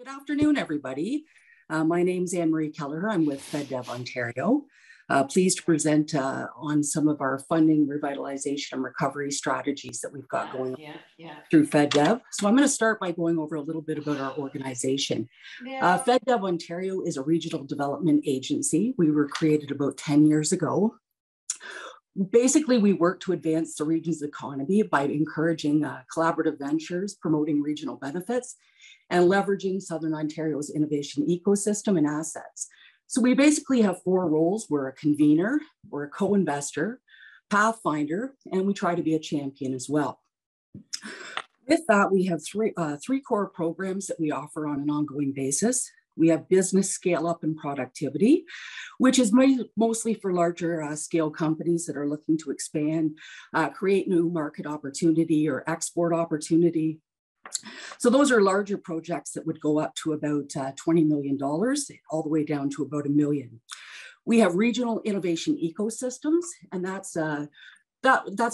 Good afternoon, everybody. My name's Anne-Marie Kelleher. I'm with FedDev Ontario. Pleased to present on some of our funding, revitalization, and recovery strategies that we've got going on through FedDev. So I'm going to start by going over a little bit about our organization. FedDev Ontario is a regional development agency. We were created about 10 years ago. Basically, we work to advance the region's economy by encouraging collaborative ventures, promoting regional benefits, and leveraging Southern Ontario's innovation ecosystem and assets. So we basically have four roles. We're a convener, we're a co-investor, pathfinder, and we try to be a champion as well. With that, we have three core programs that we offer on an ongoing basis. We have business scale up and productivity, which is mostly for larger scale companies that are looking to expand, create new market opportunity or export opportunity. So those are larger projects that would go up to about $20 million, all the way down to about $1 million. We have regional innovation ecosystems, and that's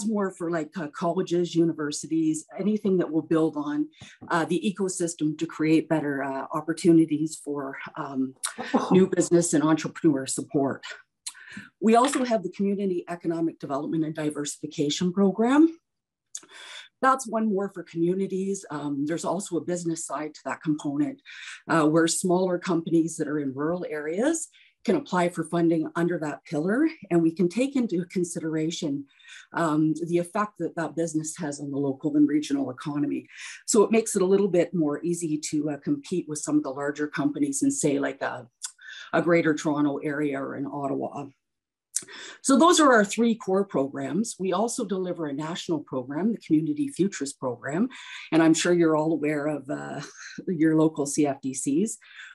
more for like colleges, universities, anything that will build on the ecosystem to create better opportunities for new business and entrepreneur support. We also have the Community Economic Development and Diversification Program. That's one more for communities. There's also a business side to that component where smaller companies that are in rural areas can apply for funding under that pillar, and we can take into consideration the effect that that business has on the local and regional economy. So it makes it a little bit more easy to compete with some of the larger companies in, say, like a Greater Toronto area or in Ottawa. So those are our three core programs. We also deliver a national program, the Community Futures Program, and I'm sure you're all aware of your local CFDCs.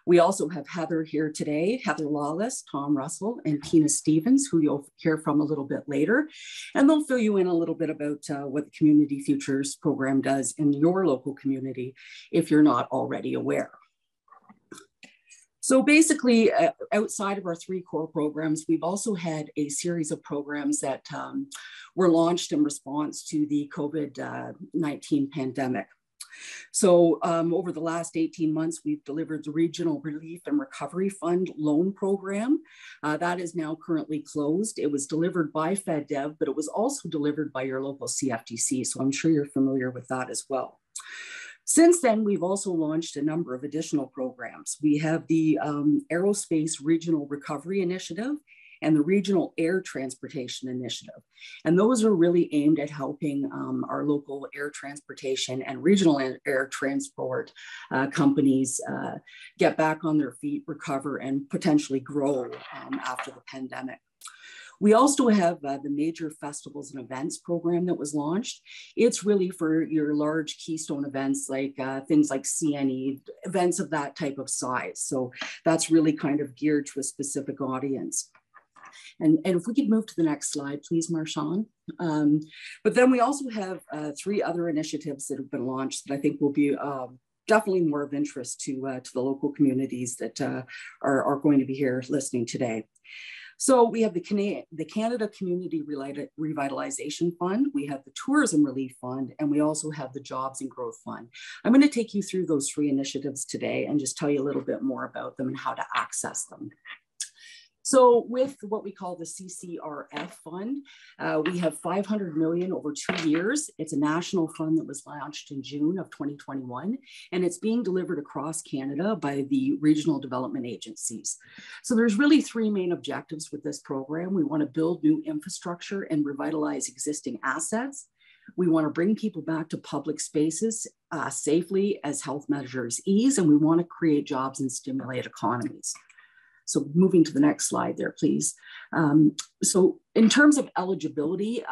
We also have Heather here today, Heather Lawless, Tom Russell, and Tina Stevens, who you'll hear from a little bit later. And they'll fill you in a little bit about what the Community Futures Program does in your local community, if you're not already aware. So basically, outside of our three core programs, we've also had a series of programs that were launched in response to the COVID-19 pandemic. So over the last 18 months, we've delivered the Regional Relief and Recovery Fund loan program. That is now currently closed. It was delivered by FedDev, but it was also delivered by your local CFDC. So I'm sure you're familiar with that as well. Since then, we've also launched a number of additional programs. We have the Aerospace Regional Recovery Initiative and the Regional Air Transportation Initiative. And those are really aimed at helping our local air transportation and regional air transport companies get back on their feet, recover, and potentially grow after the pandemic. We also have the Major Festivals and Events program that was launched. It's really for your large keystone events like things like CNE, events of that type of size. So that's really kind of geared to a specific audience. And if we could move to the next slide, please, Marshawn. But then we also have three other initiatives that have been launched that I think will be definitely more of interest to the local communities that are going to be here listening today. So we have the Canada Community Revitalization Fund, we have the Tourism Relief Fund, and we also have the Jobs and Growth Fund. I'm going to take you through those three initiatives today and just tell you a little bit more about them and how to access them. So with what we call the CCRF fund, we have $500 million over 2 years. It's a national fund that was launched in June of 2021, and it's being delivered across Canada by the regional development agencies. So there's really three main objectives with this program. We want to build new infrastructure and revitalize existing assets. We want to bring people back to public spaces safely as health measures ease, and we want to create jobs and stimulate economies. So moving to the next slide there, please. So in terms of eligibility,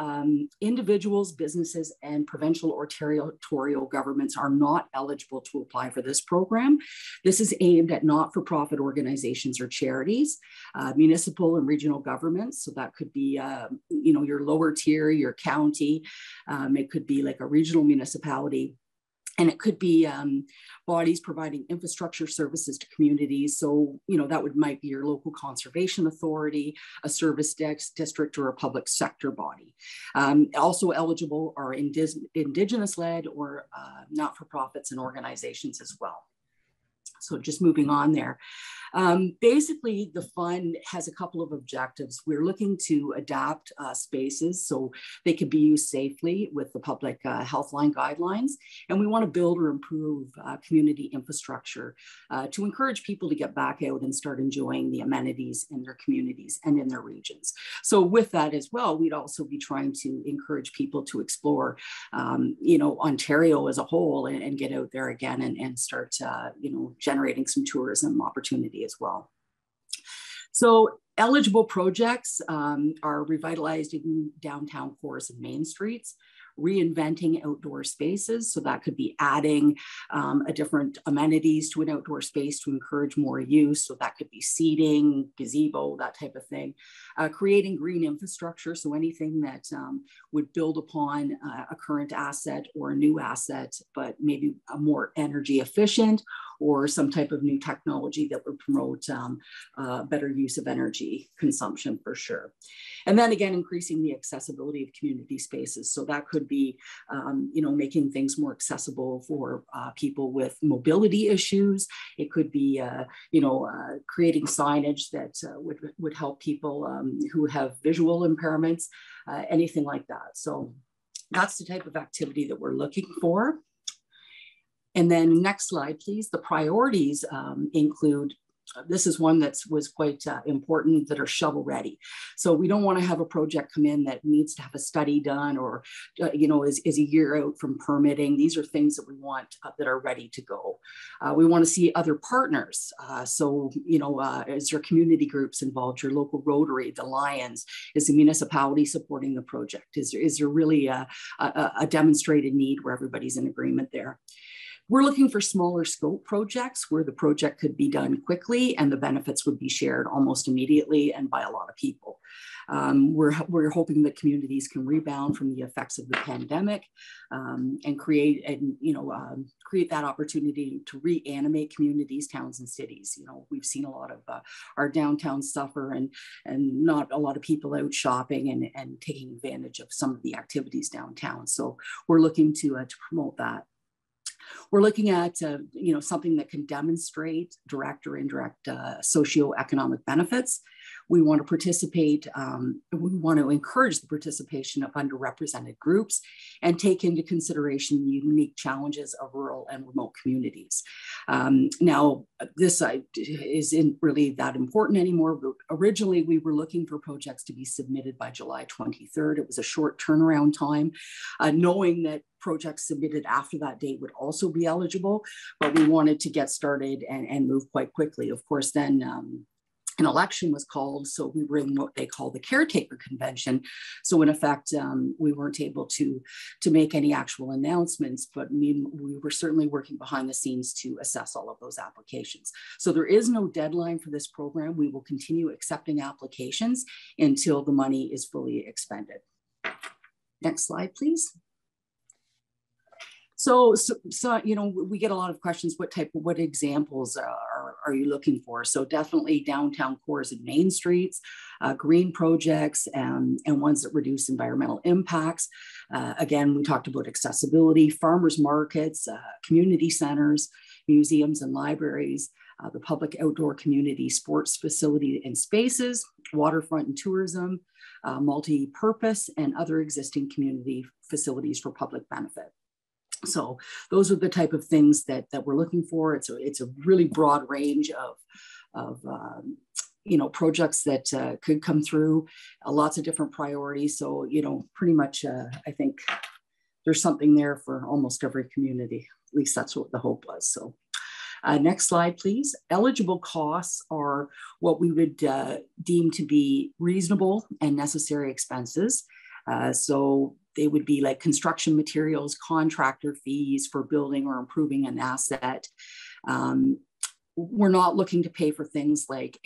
individuals, businesses, and provincial or territorial governments are not eligible to apply for this program. This is aimed at not-for-profit organizations or charities, municipal and regional governments. So that could be, your lower tier, your county. It could be like a regional municipality. And it could be bodies providing infrastructure services to communities. So, that might be your local conservation authority, a service district, or a public sector body. Also eligible are Indigenous-led or not-for-profits and organizations as well. So just moving on there. Basically, the fund has a couple of objectives. We're looking to adapt spaces so they can be used safely with the public health line guidelines. And we want to build or improve community infrastructure to encourage people to get back out and start enjoying the amenities in their communities and in their regions. So with that as well, we'd also be trying to encourage people to explore, Ontario as a whole and get out there again and start, generating some tourism opportunity as well. So eligible projects are revitalizing downtown cores and main streets, reinventing outdoor spaces. So that could be adding a different amenities to an outdoor space to encourage more use. So that could be seating, gazebo, that type of thing. Creating green infrastructure. So anything that would build upon a current asset or a new asset, but maybe a more energy efficient or some type of new technology that would promote better use of energy consumption for sure. And then again, increasing the accessibility of community spaces. So that could be, making things more accessible for people with mobility issues. It could be, creating signage that would help people who have visual impairments, anything like that. So that's the type of activity that we're looking for. And then next slide, please. The priorities include, this is one that was quite important, that are shovel ready. So we don't want to have a project come in that needs to have a study done or, is a year out from permitting. These are things that we want that are ready to go. We want to see other partners. Is there community groups involved, your local Rotary, the Lions? Is the municipality supporting the project? Is there really a demonstrated need where everybody's in agreement there? We're looking for smaller scope projects where the project could be done quickly and the benefits would be shared almost immediately and by a lot of people. We're hoping that communities can rebound from the effects of the pandemic and create that opportunity to reanimate communities, towns, and cities. We've seen a lot of our downtowns suffer and not a lot of people out shopping and taking advantage of some of the activities downtown. So we're looking to promote that. We're looking at, something that can demonstrate direct or indirect socioeconomic benefits. We want to participate, we want to encourage the participation of underrepresented groups and take into consideration the unique challenges of rural and remote communities. Now, this isn't really that important anymore, but originally we were looking for projects to be submitted by July 23rd. It was a short turnaround time, knowing that projects submitted after that date would also be eligible, but we wanted to get started and move quite quickly. Of course, then an election was called, so we were in what they call the caretaker convention. So in effect, we weren't able to make any actual announcements, but we were certainly working behind the scenes to assess all of those applications. So there is no deadline for this program. We will continue accepting applications until the money is fully expended. Next slide, please. So we get a lot of questions. What examples are you looking for? So definitely downtown cores and main streets, green projects, and ones that reduce environmental impacts. Again, we talked about accessibility, farmers markets, community centers, museums and libraries, the public outdoor community sports facility and spaces, waterfront and tourism, multi-purpose, and other existing community facilities for public benefit. So those are the type of things that we're looking for. It's a really broad range of projects that could come through, lots of different priorities. So, pretty much, I think there's something there for almost every community. At least that's what the hope was. So next slide, please. Eligible costs are what we would deem to be reasonable and necessary expenses. So they would be like construction materials, contractor fees for building or improving an asset. We're not looking to pay for things like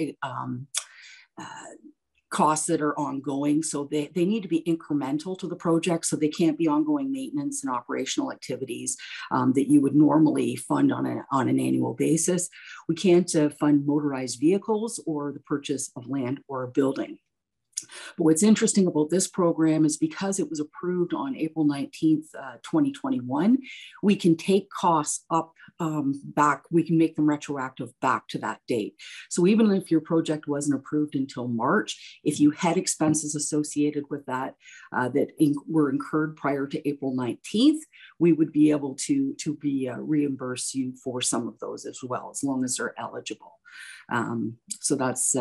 costs that are ongoing. So they need to be incremental to the project. So they can't be ongoing maintenance and operational activities that you would normally fund on an annual basis. We can't fund motorized vehicles or the purchase of land or a building. But what's interesting about this program is because it was approved on April 19th, 2021, we can take costs up back, we can make them retroactive back to that date. So even if your project wasn't approved until March, if you had expenses associated with that were incurred prior to April 19th, we would be able to reimburse you for some of those as well, as long as they're eligible. So that's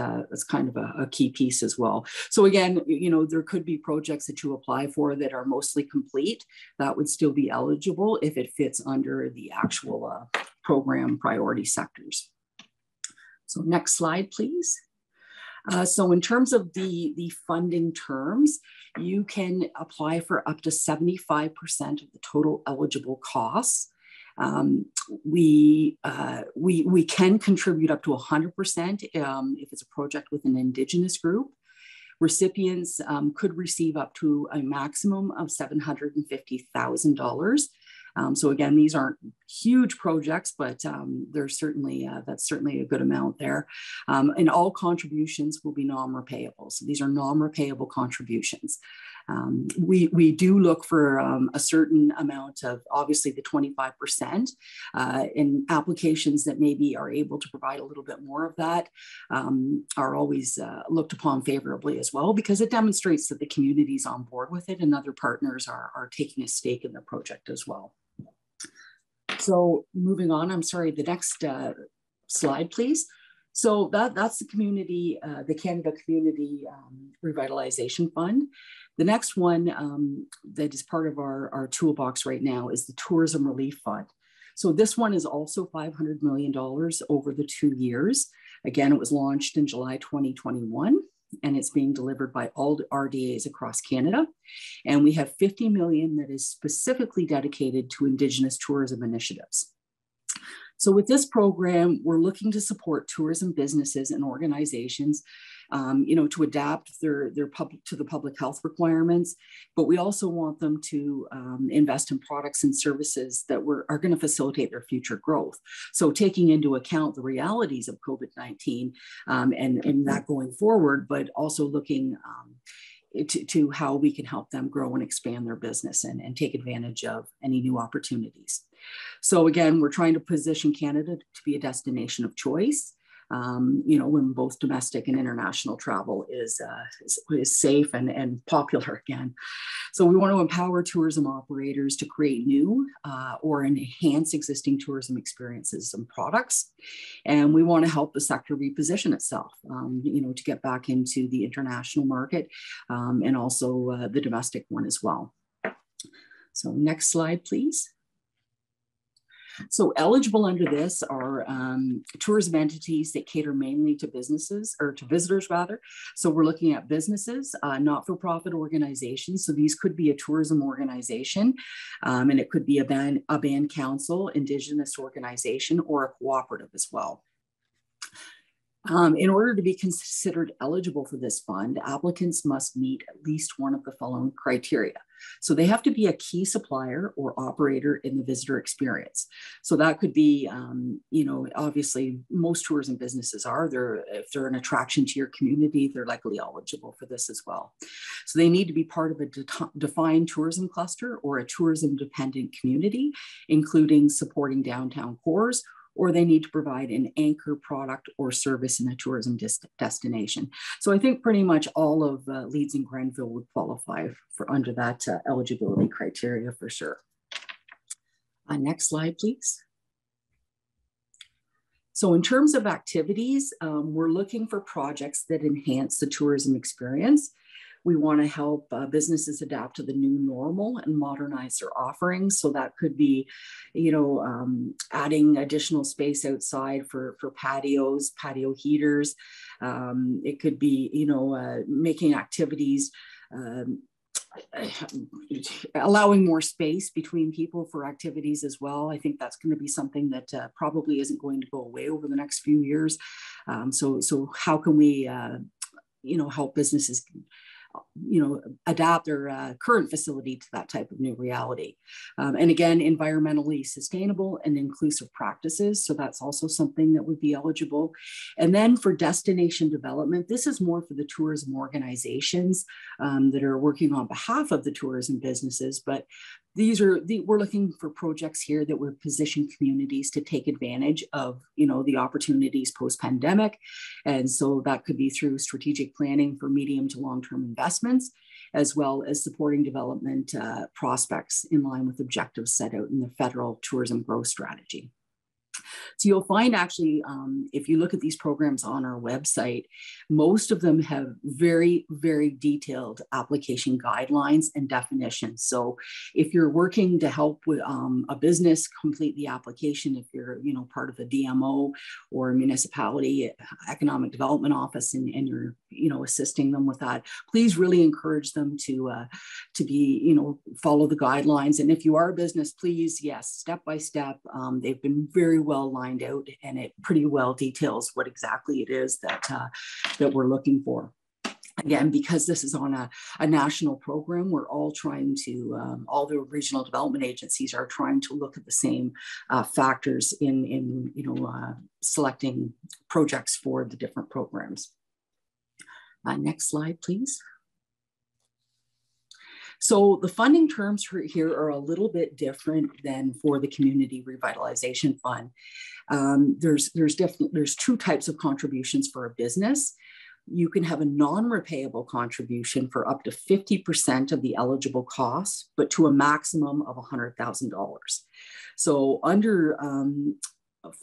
kind of a key piece as well. So again, there could be projects that you apply for that are mostly complete that would still be eligible if it fits under the actual program priority sectors. So next slide, please. So in terms of the funding terms, you can apply for up to 75% of the total eligible costs. We can contribute up to 100% if it's a project with an Indigenous group. Recipients could receive up to a maximum of $750,000. So again, these aren't huge projects, but there's certainly that's certainly a good amount there. And all contributions will be non-repayable. So these are non-repayable contributions. We do look for a certain amount of, obviously, the 25% in applications that maybe are able to provide a little bit more of that are always looked upon favorably as well, because it demonstrates that the community is on board with it and other partners are taking a stake in the project as well. So moving on, I'm sorry, the next slide, please. So that's the community, the Canada Community Revitalization Fund. The next one that is part of our toolbox right now is the Tourism Relief Fund. So this one is also $500 million over the 2 years. Again, it was launched in July 2021, and it's being delivered by all RDAs across Canada. And we have $50 million that is specifically dedicated to Indigenous tourism initiatives. So with this program, we're looking to support tourism businesses and organizations, to adapt their to the public health requirements, but we also want them to invest in products and services that are going to facilitate their future growth. So taking into account the realities of COVID-19 and that going forward, but also looking to how we can help them grow and expand their business and take advantage of any new opportunities. So again, we're trying to position Canada to be a destination of choice, when both domestic and international travel is safe and popular again. So we want to empower tourism operators to create new or enhance existing tourism experiences and products. And we want to help the sector reposition itself, to get back into the international market and also the domestic one as well. So next slide, please. So eligible under this are tourism entities that cater mainly to businesses, or to visitors rather. So we're looking at businesses, not-for-profit organizations. So these could be a tourism organization, and it could be a band council, Indigenous organization, or a cooperative as well. In order to be considered eligible for this fund, applicants must meet at least one of the following criteria. So they have to be a key supplier or operator in the visitor experience. So that could be, obviously most tourism businesses are. If they're an attraction to your community, they're likely eligible for this as well. So they need to be part of a defined tourism cluster or a tourism dependent community, including supporting downtown cores, or they need to provide an anchor product or service in a tourism destination. So I think pretty much all of Leeds and Grenville would qualify for under that eligibility criteria for sure. Next slide, please. So in terms of activities, we're looking for projects that enhance the tourism experience. We want to help businesses adapt to the new normal and modernize their offerings. So that could be, adding additional space outside for patios, patio heaters. It could be, making activities, allowing more space between people for activities as well. I think that's going to be something that probably isn't going to go away over the next few years. So how can we, help businesses adapt their current facility to that type of new reality. And again, environmentally sustainable and inclusive practices. So that's also something that would be eligible. And then for destination development, this is more for the tourism organizations that are working on behalf of the tourism businesses, but we're looking for projects here that would position communities to take advantage of, the opportunities post-pandemic. And so that could be through strategic planning for medium to long-term investments, as well as supporting development prospects in line with objectives set out in the federal tourism growth strategy. So you'll find actually, if you look at these programs on our website, most of them have very, very detailed application guidelines and definitions. So if you're working to help with a business complete the application, if you're, part of a DMO or a municipality economic development office and you're, assisting them with that, please really encourage them to be, follow the guidelines. And if you are a business, please, yes, step by step. They've been very well lined out, and it pretty well details what exactly it is that we're looking for. Again, because this is on a national program, we're all trying to, all the regional development agencies are trying to look at the same factors in selecting projects for the different programs. Next slide, please. So the funding terms here are a little bit different than for the Community Revitalization Fund. There's two types of contributions for a business. You can have a non-repayable contribution for up to 50% of the eligible costs, but to a maximum of $100,000. So under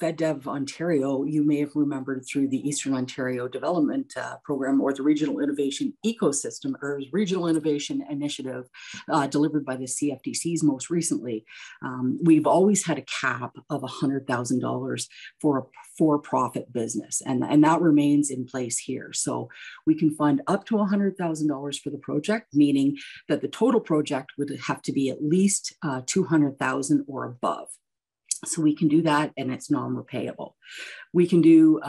FedDev Ontario, you may have remembered through the Eastern Ontario Development Program, or the Regional Innovation Ecosystem, or Regional Innovation Initiative delivered by the CFTCs most recently. We've always had a cap of $100,000 for a for-profit business, and that remains in place here. So we can fund up to $100,000 for the project, meaning that the total project would have to be at least $200,000 or above. So we can do that, and it's non-repayable. We can do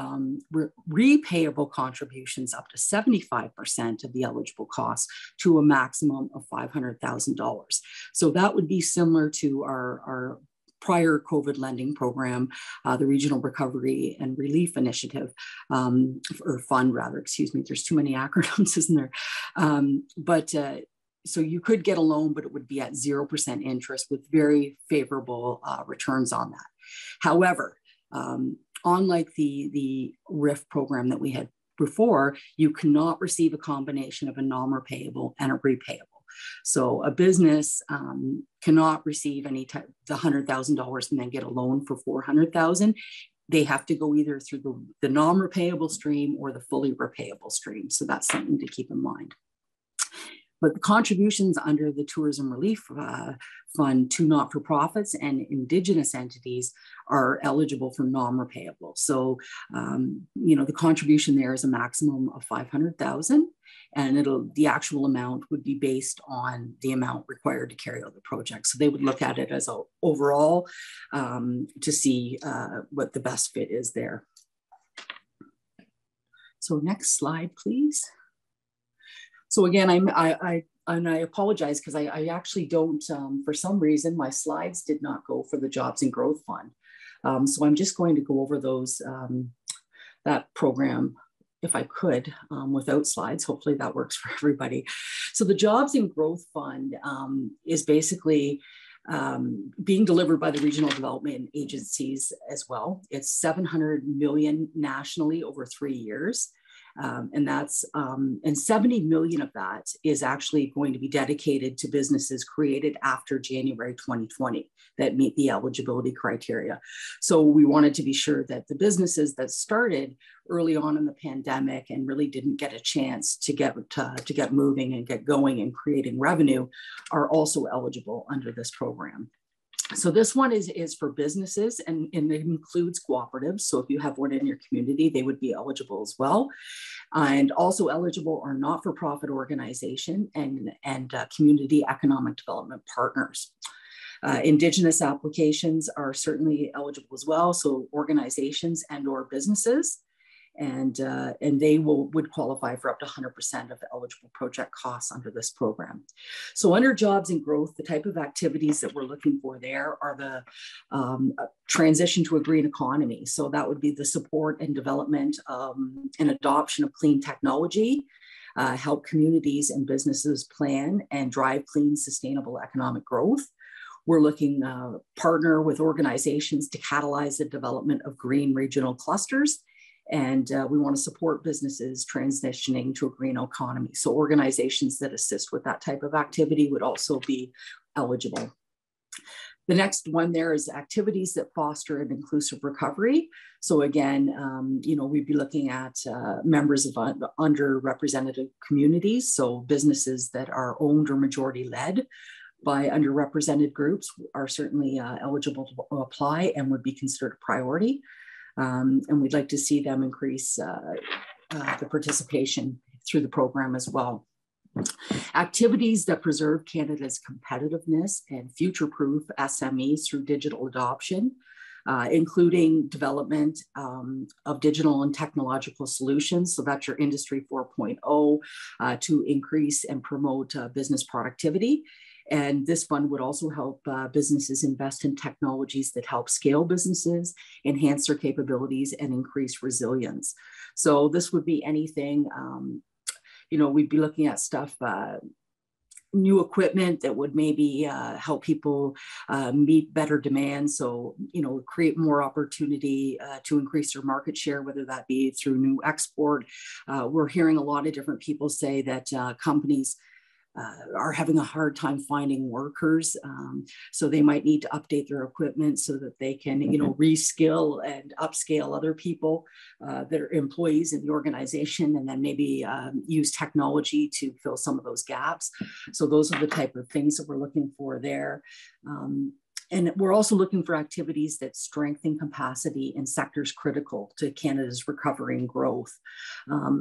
repayable contributions up to 75% of the eligible costs to a maximum of $500,000. So that would be similar to our prior COVID lending program, the Regional Recovery and Relief Initiative, or fund rather, excuse me, there's too many acronyms, isn't there? So you could get a loan, but it would be at 0% interest with very favorable returns on that. However, unlike the RIF program that we had before, you cannot receive a combination of a non-repayable and a repayable. So a business cannot receive the $100,000 and then get a loan for $400,000. They have to go either through the non-repayable stream or the fully repayable stream. So that's something to keep in mind. But the contributions under the Tourism Relief Fund to not-for-profits and Indigenous entities are eligible for non-repayable. So, the contribution there is a maximum of $500,000, and the actual amount would be based on the amount required to carry out the project. So they would look at it as a overall to see what the best fit is there. So next slide, please. So again, I apologize because I actually don't, for some reason, my slides did not go for the Jobs and Growth Fund. So I'm just going to go over that program, if I could, without slides. Hopefully that works for everybody. So the Jobs and Growth Fund is basically being delivered by the regional development agencies as well. It's $700 million nationally over 3 years. And 70 million of that is actually going to be dedicated to businesses created after January 2020 that meet the eligibility criteria. So we wanted to be sure that the businesses that started early on in the pandemic and really didn't get a chance to get moving and get going and creating revenue are also eligible under this program. So this one is for businesses, and it includes cooperatives. So if you have one in your community, they would be eligible as well. And also eligible are not-for-profit organization and community economic development partners. Indigenous applications are certainly eligible as well. So organizations and/or businesses. and they would qualify for up to 100% of eligible project costs under this program. So under jobs and growth, the type of activities that we're looking for there are the transition to a green economy. So that would be the support and development and adoption of clean technology, help communities and businesses plan and drive clean, sustainable economic growth. We're looking partner with organizations to catalyze the development of green regional clusters. And we want to support businesses transitioning to a green economy. So organizations that assist with that type of activity would also be eligible. The next one there is activities that foster an inclusive recovery. So again, we'd be looking at members of underrepresented communities. So businesses that are owned or majority led by underrepresented groups are certainly eligible to apply and would be considered a priority. And we'd like to see them increase the participation through the program as well. Activities that preserve Canada's competitiveness and future-proof SMEs through digital adoption, including development of digital and technological solutions. So that's your Industry 4.0 to increase and promote business productivity. And this fund would also help businesses invest in technologies that help scale businesses, enhance their capabilities, and increase resilience. So this would be anything, we'd be looking at stuff, new equipment that would maybe help people meet better demand. So, create more opportunity to increase their market share, whether that be through new export. We're hearing a lot of different people say that companies are having a hard time finding workers. So they might need to update their equipment so that they can, reskill and upscale other people that are employees in the organization, and then maybe use technology to fill some of those gaps. So those are the type of things that we're looking for there. And we're also looking for activities that strengthen capacity in sectors critical to Canada's recovery and growth.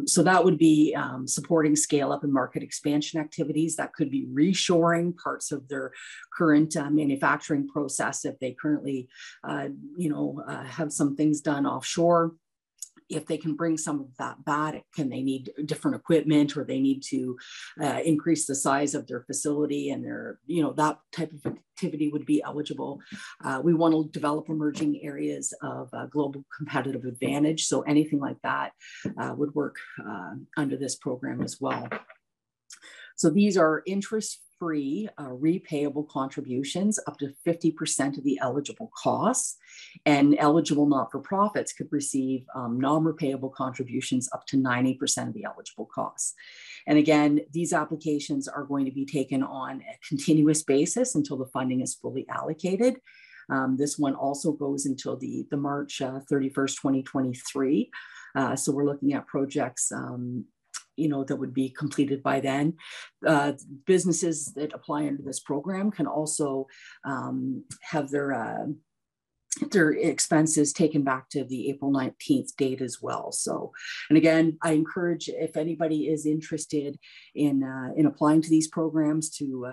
So that would be supporting scale up and market expansion activities. That could be reshoring parts of their current manufacturing process if they currently, have some things done offshore. If they can bring some of that back, can they need different equipment, or they need to increase the size of their facility, and their, that type of activity would be eligible. We want to develop emerging areas of global competitive advantage. So anything like that would work under this program as well. So these are interest-free, repayable contributions up to 50% of the eligible costs, and eligible not-for-profits could receive non-repayable contributions up to 90% of the eligible costs. And again, these applications are going to be taken on a continuous basis until the funding is fully allocated. This one also goes until the March 31st, 2023. So we're looking at projects that would be completed by then. Businesses that apply under this program can also have their expenses taken back to the April 19th date as well. So, and again, I encourage, if anybody is interested in applying to these programs, to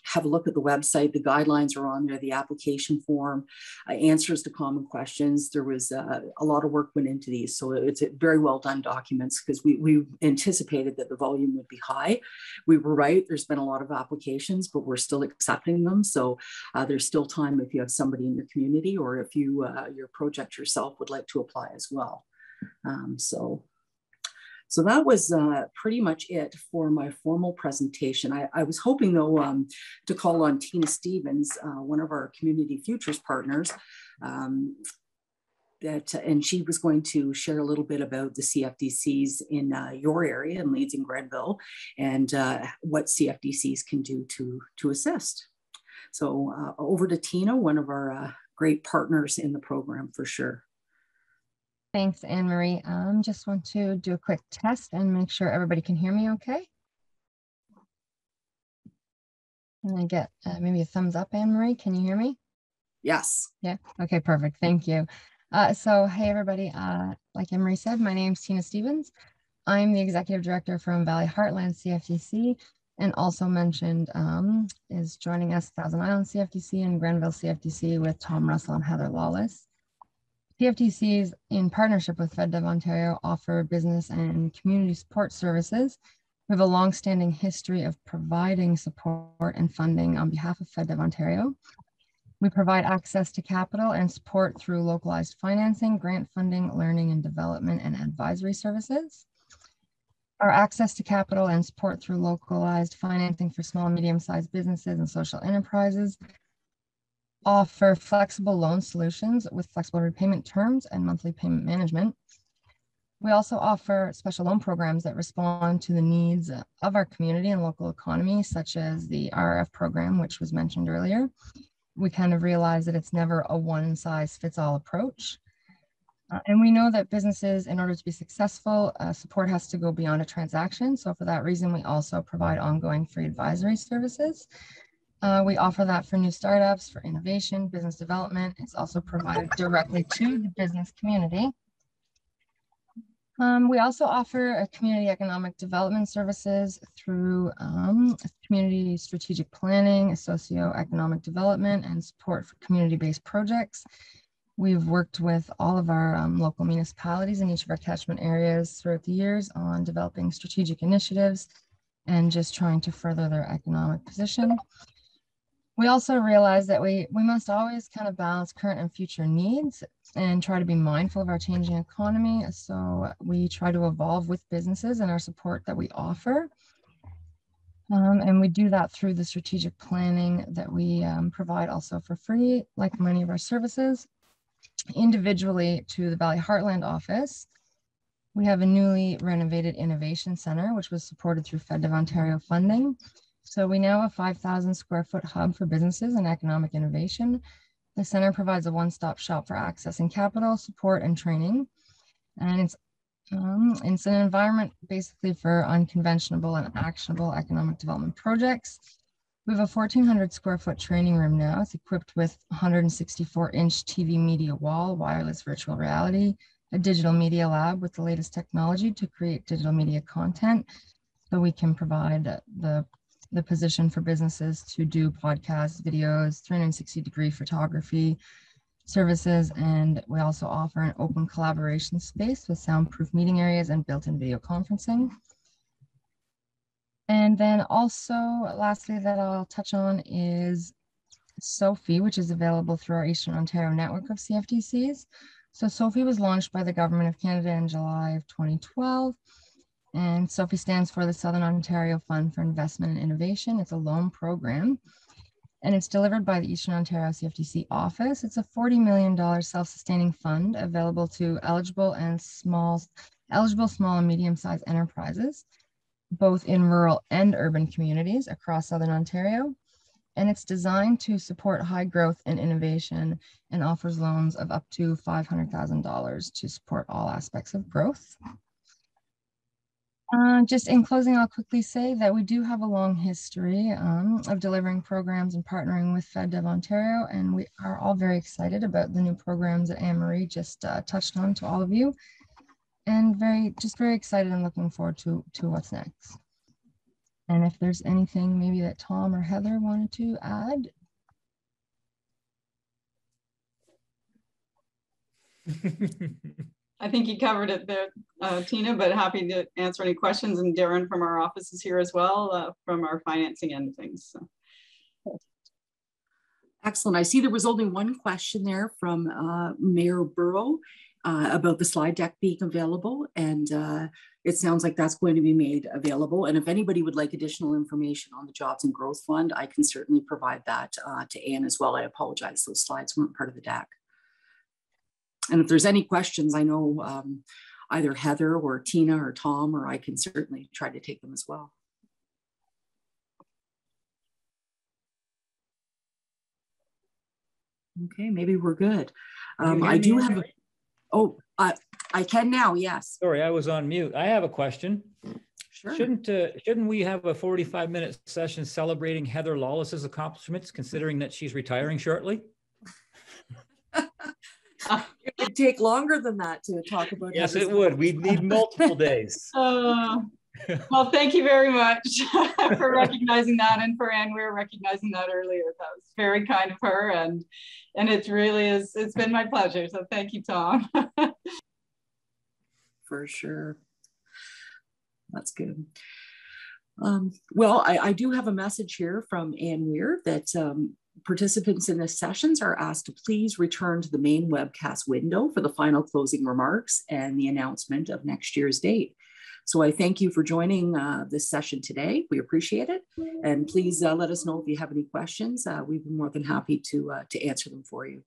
have a look at the website. The guidelines are on there, the application form, answers to common questions. There was a lot of work went into these, so it's very well done documents, because we anticipated that the volume would be high. We were right. There's been a lot of applications, but we're still accepting them. So there's still time if you have somebody in your community, or if you your project yourself would like to apply as well. So that was pretty much it for my formal presentation. I was hoping, though, to call on Tina Stevens, one of our Community Futures partners, and she was going to share a little bit about the CFDCs in your area, in Leeds and Grenville, and what CFDCs can do to assist. So over to Tina, one of our great partners in the program for sure. Thanks, Anne-Marie. Just want to do a quick test and make sure everybody can hear me okay. Can I get maybe a thumbs up, Anne-Marie? Can you hear me? Yes. Yeah, okay, perfect, thank you. So hey everybody, like Anne-Marie said, my name is Tina Stevens. I'm the Executive Director from Valley Heartland CFDC, and also mentioned is joining us Thousand Islands CFDC and Grenville CFDC with Tom Russell and Heather Lawless. CFTCs, in partnership with FedDev Ontario, offer business and community support services. We have a long-standing history of providing support and funding on behalf of FedDev Ontario. We provide access to capital and support through localized financing, grant funding, learning and development, and advisory services. Our access to capital and support through localized financing for small and medium-sized businesses and social enterprises offer flexible loan solutions with flexible repayment terms and monthly payment management. We also offer special loan programs that respond to the needs of our community and local economy, such as the RRF program, which was mentioned earlier. We kind of realize that it's never a one-size-fits-all approach. And we know that businesses, in order to be successful, support has to go beyond a transaction. So for that reason, we also provide ongoing free advisory services. We offer that for new startups, for innovation, business development. It's also provided directly to the business community. We also offer community economic development services through community strategic planning, socioeconomic development, and support for community-based projects. We've worked with all of our local municipalities in each of our catchment areas throughout the years on developing strategic initiatives and just trying to further their economic position. We also realize that we must always kind of balance current and future needs and try to be mindful of our changing economy. So we try to evolve with businesses and our support that we offer. And we do that through the strategic planning that we provide also for free, like many of our services. Individually to the Valley Heartland office, we have a newly renovated innovation center, which was supported through FedDev Ontario funding. So we now have a 5,000 square foot hub for businesses and economic innovation. The center provides a one-stop shop for accessing capital, support, and training. And it's an environment basically for unconventional and actionable economic development projects. We have a 1,400 square foot training room now. It's equipped with 164-inch TV media wall, wireless virtual reality, a digital media lab with the latest technology to create digital media content. So we can provide the position for businesses to do podcasts, videos, 360-degree photography services. And we also offer an open collaboration space with soundproof meeting areas and built-in video conferencing. And then also, lastly, that I'll touch on is Sophie, which is available through our Eastern Ontario network of CFTCs. So Sophie was launched by the Government of Canada in July of 2012. And Sophie stands for the Southern Ontario Fund for Investment and Innovation. It's a loan program, and it's delivered by the Eastern Ontario CFTC office. It's a $40 million self-sustaining fund available to eligible small and medium-sized enterprises, both in rural and urban communities across Southern Ontario. And it's designed to support high growth and innovation and offers loans of up to $500,000 to support all aspects of growth. Just in closing, I'll quickly say that we do have a long history of delivering programs and partnering with FedDev Ontario, and we are all very excited about the new programs that Anne-Marie just touched on to all of you, and very excited and looking forward to what's next. And if there's anything maybe that Tom or Heather wanted to add. I think you covered it there, Tina, but happy to answer any questions. And Darren from our office is here as well, from our financing end of things. So. Excellent. I see there was only one question there from Mayor Burrow about the slide deck being available. And it sounds like that's going to be made available. And if anybody would like additional information on the Jobs and Growth Fund, I can certainly provide that to Anne as well. I apologize, those slides weren't part of the deck. And if there's any questions, I know either Heather or Tina or Tom, or I can certainly try to take them as well. Okay, maybe we're good. I do have I can now, yes. Sorry, I was on mute. I have a question. Sure. Shouldn't we have a 45-minute session celebrating Heather Lawless's accomplishments, considering that she's retiring shortly? It would take longer than that to talk about. Yes, it would. We'd need multiple days. Well, thank you very much for recognizing that, and for Ann Weir recognizing that earlier. That was very kind of her, and it really is, it's been my pleasure. So thank you, Tom. For sure. That's good. Well, I do have a message here from Ann Weir that participants in this sessions are asked to please return to the main webcast window for the final closing remarks and the announcement of next year's date. So I thank you for joining this session today. We appreciate it. And please let us know if you have any questions. We'd be more than happy to answer them for you.